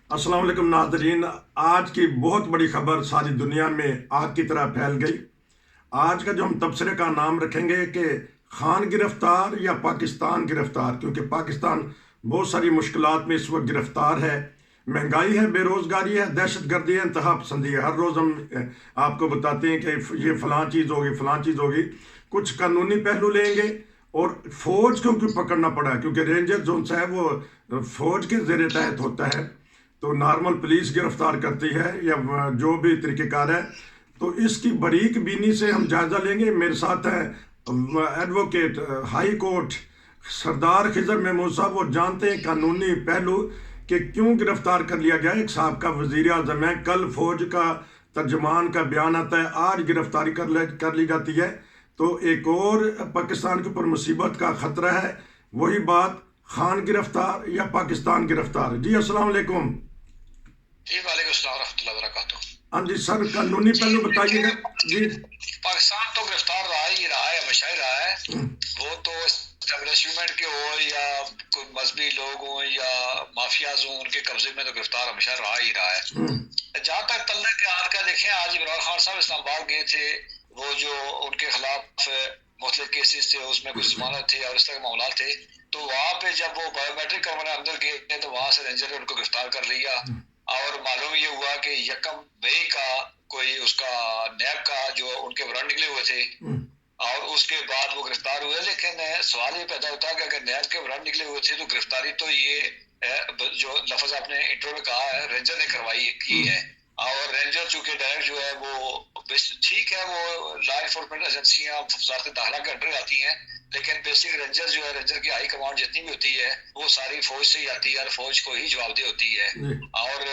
अस्सलाम वालेकुम नाज़रीन। आज की बहुत बड़ी खबर सारी दुनिया में आग की तरह फैल गई। आज का जो हम तबसरे का नाम रखेंगे कि खान गिरफ्तार या पाकिस्तान गिरफ्तार, क्योंकि पाकिस्तान बहुत सारी मुश्किलात में इस वक्त गिरफ्तार है। महंगाई है, बेरोज़गारी है, दहशत गर्दी है, इंतहा पसंदी है। हर रोज़ हम आपको बताते हैं कि ये फ़लाँ चीज़ होगी, फ़लाँ चीज़ होगी। कुछ कानूनी पहलू लेंगे और फ़ौज को क्यों पकड़ना पड़ा, क्योंकि रेंजर जोन सा है वो फ़ौज के ज़ेर तहत होता है, तो नॉर्मल पुलिस गिरफ्तार करती है या जो भी तरीक़ेकार है। तो इसकी बारीक बीनी से हम जायज़ा लेंगे। मेरे साथ है एडवोकेट हाई कोर्ट सरदार खिजर महमूद साहब। वो जानते हैं कानूनी पहलू कि क्यों गिरफ्तार कर लिया गया। एक साहब वज़ीर आज़म है, कल फौज का तर्जमान का बयान आता है, आज गिरफ्तारी कर ली जाती है। तो एक और पाकिस्तान के ऊपर मुसीबत का ख़तरा है। वही बात, खान गिरफ्तार या पाकिस्तान गिरफ्तार। जी अस्सलाम वालेकुम। जी वालेकुम अस्सलाम रहमतुल्लाहि व बरकातुहू। हाँ जी सर, कानूनी जी पहलू देखिए, बताइएगा जी। पाकिस्तान तो गिरफ्तार रहा ही रहा है, हमेशा ही रहा है। वो तो एस्टेब्लिशमेंट के हो या कोई मजहबी लोग हों या माफियाज हों, उनके कब्जे में तो गिरफ्तार हमेशा रहा ही रहा है। जहाँ तक तल्ला के हाल का देखें, आज इमरान खान साहब इस्लामाबाद गए थे। वो जो उनके खिलाफ मुख्तलिफ केसेस थे, उसमें कुछ जमानत थे और इस तरह के मामला थे। तो वहाँ पे जब वो बायोमेट्रिक करवाने अंदर गए तो वहां से रेंजर ने उनको गिरफ्तार कर लिया। और मालूम ये हुआ कि 1 मई का कोई उसका नैब का जो उनके वारंट निकले हुए थे और उसके बाद वो गिरफ्तार हुए। लेकिन सवाल ये पैदा होता है कि अगर नैब के वारंट निकले हुए थे तो गिरफ्तारी तो ये जो लफ्ज आपने इंट्रो में कहा है, रेंजर ने करवाई की है। और रेंजर चूंकि डायरेक्ट जो है वो ठीक है, वो लॉ इन्फोर्समेंट एजेंसियां वजारत दाखिला के अंडर आती हैं, लेकिन बेसिक रेंजर जो है, रेंजर की हाई कमांड जितनी भी होती है वो सारी फौज से ही आती है और फौज को ही जवाबदेह होती है। और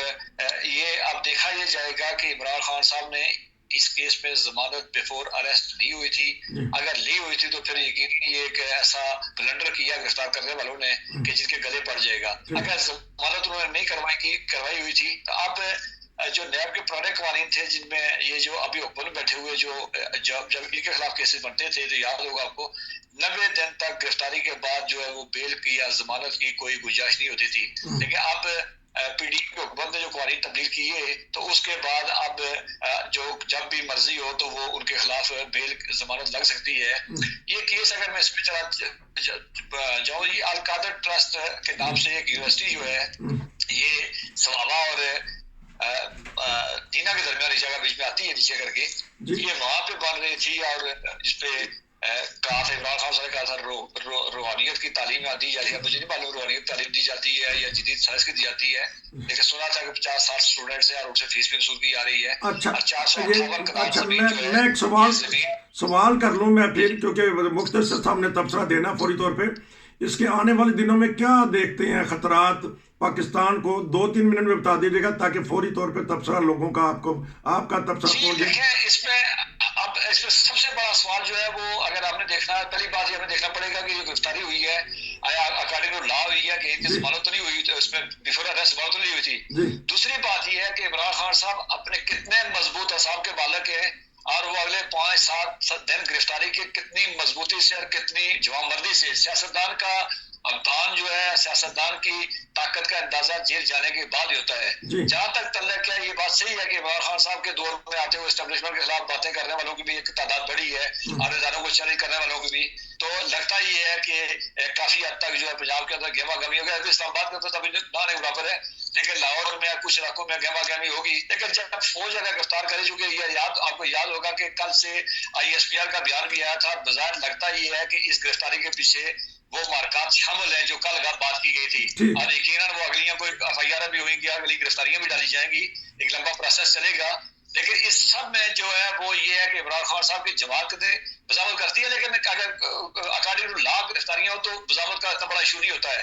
ये अब देखा ये जाएगा कि इमरान खान साहब ने इस केस में जमानत बिफोर अरेस्ट नहीं हुई थी। अगर ली हुई थी तो फिर यकीन ये एक ऐसा ब्लंडर किया गिरफ्तार करने वालों ने कि जिसके गले पड़ जाएगा। अगर जमानत उन्होंने नहीं करवाई हुई थी तो अब जो नैब के पुराने कवानीन थे, जिनमें ये जो अभी हुक्म में बैठे हुए जब इनके खिलाफ केसेस बनते थे, तो याद होगा आपको 90 दिन तक गिरफ्तारी के बाद जो है वो बेल की या जमानत की कोई गुंजाइश नहीं होती थी। लेकिन अब पीडी के हुक्म ने जो कवानीन तब्दील किए तो उसके बाद अब जो जब भी मर्जी हो तो वो उनके खिलाफ बेल जमानत लग सकती है। ये केस अगर मैं इसमें चला जाऊँ, ये अल कादर ट्रस्ट के नाम से एक यूनिवर्सिटी जो है, ये सवाबा और दीना के दरमियान इस जगह बीच में आती है नीचे करके, ये वहां पे बन रही थी। और जिसपे कहा था इमरान खान साहब ने कहा था रूहानियत की तालीम दी जाती है। मुझे नहीं मालूम रूहानियत तालीम दी जाती है या जदीद साइंस की दी जाती है, लेकिन सुना था कि 50-60 स्टूडेंट्स हैं और उनसे फीस भी वसूल की जा रही है। अच्छा, और 458 कनाल मैं एक सवाल कर लूँ मैं फिर, क्योंकि मुख्तसर साहब ने तबसरा देना फौरी तौर पे। इसके आने वाले दिनों में क्या देखते हैं खतरात पाकिस्तान को? 2-3 मिनट में बता दीजिएगा ताकि फौरी तौर पे तबसरा लोगों का आपका तबसरा पहुंच जाए। इसमें सबसे बड़ा सवाल जो है वो, अगर आपने देखना है, पहली बात ये हमें देखना पड़ेगा कि जो गिरफ्तारी हुई है आया अकॉर्डिंग टू लॉ हुई है कि इनकी जमानत तो नहीं हुई, तो इसमें बिफोर अरेस्ट जमानत तो नहीं हुई थी। दूसरी बात ये है कि इमरान खान साहब अपने कितने मजबूत असाब के मालिक हैं और वो अगले 5-7 दिन गिरफ्तारी के कितनी मजबूती से और कितनी जवाबमर्दी से, सियासतदान का अवदान जो है, सियासतदान की ताकत का अंदाजा जेल जाने के बाद ही होता है। जहां तक तल्लक है, ये बात सही है कि इमरान खान साहब के दौर में आते हुए एस्टेब्लिशमेंट के खिलाफ बातें करने वालों की भी एक तादाद बढ़ी है और इदारों को चैलेंज करने वालों की भी। तो लगता ये है कि काफी हद तक जो है पंजाब के अंदर गेमा गमी हो गया। इस्लामाबाद के अंदर तभी ना नहीं बराबर है, लेकिन लाहौर में कुछ इलाकों में गेमा गमी होगी। लेकिन जब फौज अगर गिरफ्तार करे, चुके आपको याद होगा कि कल से ISPR का बयान भी आया था। बाजार लगता ये है कि इस गिरफ्तारी के पीछे वो मार्कात शामिल है जो कल बात की गई थी। और यकीनन वो अगलियां कोई FIR भी होंगी, अगली गिरफ्तारियां भी डाली जाएंगी, एक लंबा प्रोसेस चलेगा। लेकिन इस सब में जो है वो ये है कि इमरान खान साहब की जमात बजावत करती है, लेकिन अगर अकॉर्डिंग टू लॉ गिरफ्तारियां हो तो बजावत का इतना बड़ा इशू नहीं होता है।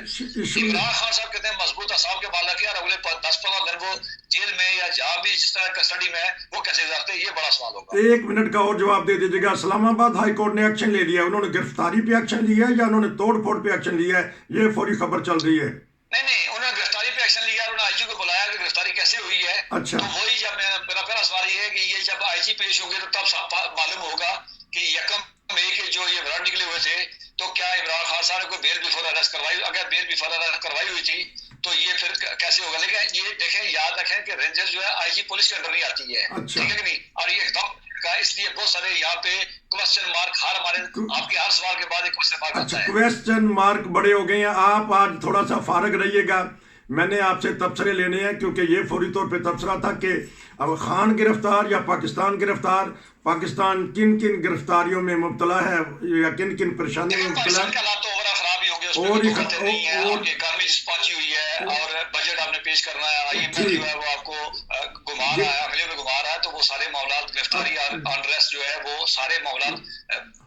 इमरान खान साहब कितने मजबूत असाब के मालिक है और अगले 10-15 दिन वो जेल में या जहां भी जिस तरह कस्टडी में है वो कैसे गुजारते हैं, ये बड़ा सवाल होगा। 1 मिनट का और जवाब दे दीजिएगा। इस्लामाबाद हाई कोर्ट ने एक्शन ले लिया, उन्होंने गिरफ्तारी पे एक्शन लिया है या उन्होंने तोड़ फोड़ पे एक्शन लिया है? ये फौरी खबर चल रही है। नहीं, उन्होंने गिरफ्तारी पे एक्शन लिया, उन्होंने IG को बुलाया कि गिरफ्तारी कैसे हुई है। अच्छा। तो वही जब मेरा पहला सवाल ये है कि ये जब IG पेश होंगे तो तब मालूम होगा कि 1 मई के जो ये वारंट निकले हुए थे تو کیا عمران خان صاحب نے کوئی بیل بیفور اریسٹ کروائی؟ اگر بیل بیفور اریسٹ کروائی ہوئی تھی تو یہ پھر کیسے ہوگا؟ لیکن یہ دیکھیں، یاد رکھیں کہ رینجر جو ہے آئی جی پولیس کے انڈر نہیں آتی ہے، اچھا، ٹھیک ہے کہ نہیں؟ اور یہ اقدام کا اس لیے بہت سارے یہاں پہ کوسچن مارک، ہر ہمارے آپ کے ہر سوال کے بعد ایک کوسچن مارک اچھا، آتا ہے۔ کویسچن مارک بڑے ہو گئے ہیں. آپ آج تھوڑا سا فارغ رہیے گا، میں نے آپ سے تبصرے لینے ہیں، کیونکہ یہ فوری طور پہ تبصرہ تھا کہ اب خان گرفتار یا پاکستان گرفتار، پاکستان کن کن گرفتاریوں میں مبتلا ہے یا کن کن پریشانیوں میں مبتلا پاکستان ہے. کے حالات تو اوورا خراب ہی ہوں گے، اس میں اور کوئی دو باتیں نہیں ہیں، اور آپ کی اکانومی پہنچی ہوئی ہے اور بجٹ آپ نے پیش کرنا ہے، آئی ایم ایف جو ہے وہ آپ کو گھما رہا ہے، عملے میں گھما رہا ہے، تو وہ سارے معاملات گرفتاری اور انریسٹ جو ہے وہ سارے معاملات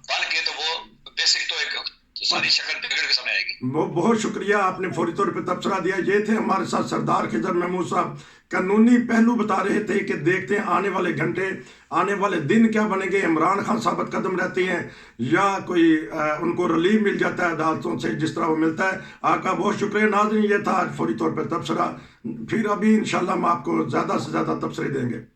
بن کے تو وہ بیسک تو ایک ساری شکل بگڑ کے سامنے آئے گی۔ بہت شکریہ، آپ نے فوری طور پہ تبصرہ دیا. یہ تھے ہمارے ساتھ سردار خضر محمود صاحب. قانونی پہلو بتا رہے تھے کہ دیکھتے ہیں آنے والے گھنٹے، آنے والے دن کیا بنے گے. عمران خان ثابت قدم رہتے ہیں یا کوئی ان کو ریلیف مل جاتا ہے عدالتوں سے جس طرح وہ ملتا ہے. آپ کا بہت شکریہ. ناظرین، یہ تھا آج فوری طور پہ تبصرہ. پھر ابھی انشاءاللہ ہم آپ کو زیادہ سے زیادہ تبصرے دیں گے.